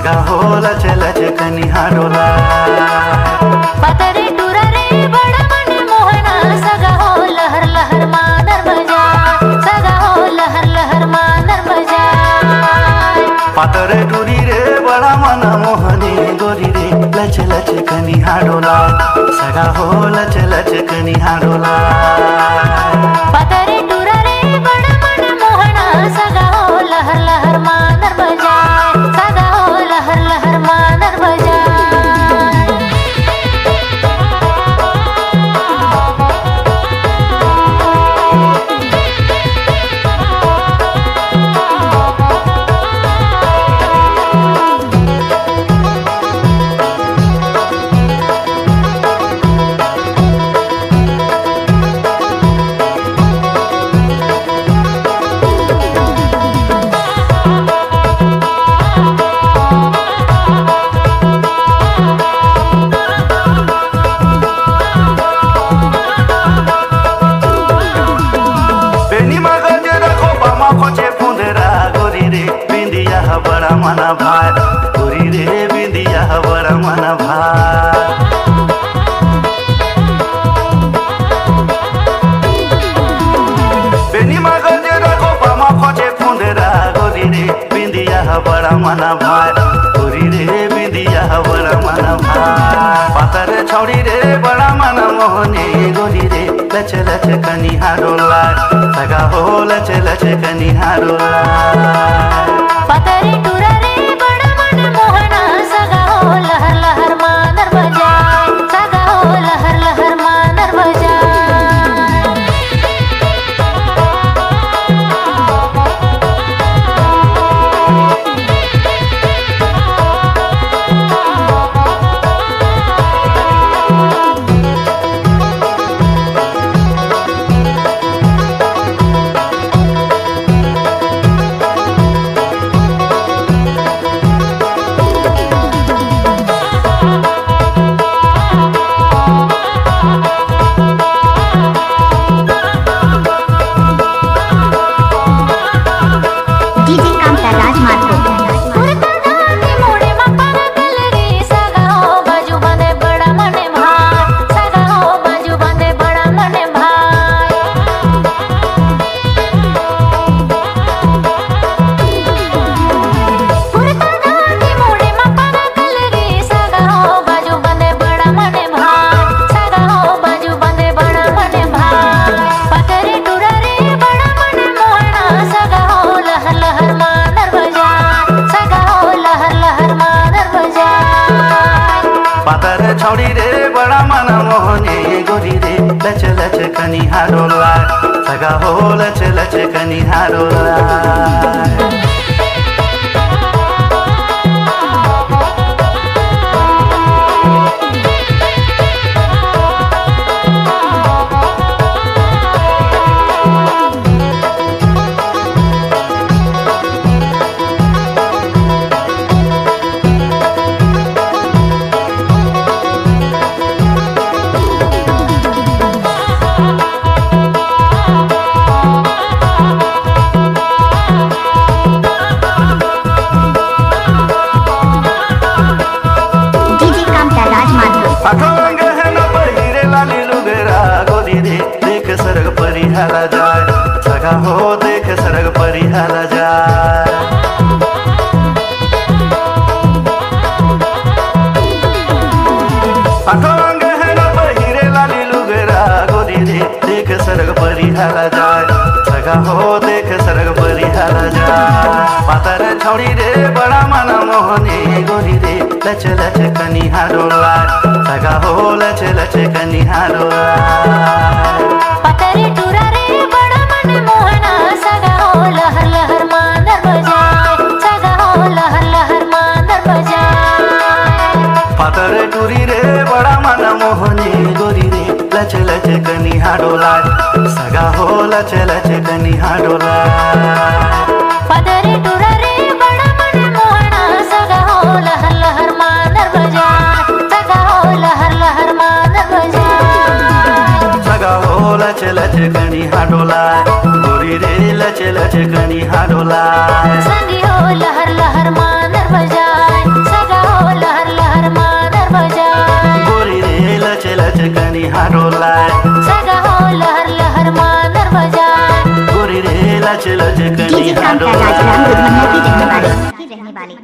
सगा हो लच लच कनी हाडोला पतरे टुरा रे बड़ा मन मोहना सगा हो लहर लहर मादर बजा सगा हो लहर लहर मादर बजा पातरे टुरी रे बड़ा मन मोहनी गोरी रे लच लच कनी हाडोला सगा हो लच लच कनी हाडोला पतरे टुरा रे बड़ा मन मोहना सगा हो लहर लहर मादर बजा सगा हो लहर लहर मादर बजा बड़ा मना भाई गोरी रे बिंदिया बड़ा मना भाई बेनी मगज रखो बामा खोजे फुंदरा गोरी रे बिंदिया बड़ा मना भाई गोरी रे बिंदिया बड़ा मना भाई पातर छौड़ी रे बड़ा मना मोहनी गोरी रे लच लच कनी हाडोला सगा हो लच लच कनी हाडोला पतरे टुरा रे बड़ा मन मोहना सगा हो लहर लहर मादर बजा सगा हो लहर लहर मादर बजा पातर छौड़ी रे बड़ा मन मोहनी गोरी रे लच लच कनी हाडोला सगा हो लच लच कनी हाडोला सरग परिहाला जाय सगा हो देख सरग परिहाला जाय अठोंग है न पहिरे लाली लुगरा गोरी रे देख सरग परिहाला जाय सगा हो देख सरग परिहाला जाय पातर छौड़ी रे बड़ा मन मोहनी गोरी रे लच लच कनी हाडोला सगा हो लच लच कनी हाडोला पतरे टुरा रे बड़ा मन मोहना सगा हो लहर लहर मादर बजा सगा हो लहर लहर मादर बजा पातरे टुरी रे बड़ा मन मोहनी गोरी रे लच लच कनी हाडोला सगा हो लच लच कनी हाडोला पतरे टुरा रे बड़ा मन मोहना सगा हो लहर लहर मादर बजा सगा हो लहर लहर मादर बजा सगा हो लच लच कनी हाडोला गोरी रे लच लच कनी हाडोला संगी हो लहर लहर मादर बजा लचकनी हारोलाय सगा हो लहर लहर मांदर बजाए गोरी रे लचकनी डीजे राम का राज राम दुल्हनिया की रहने वाले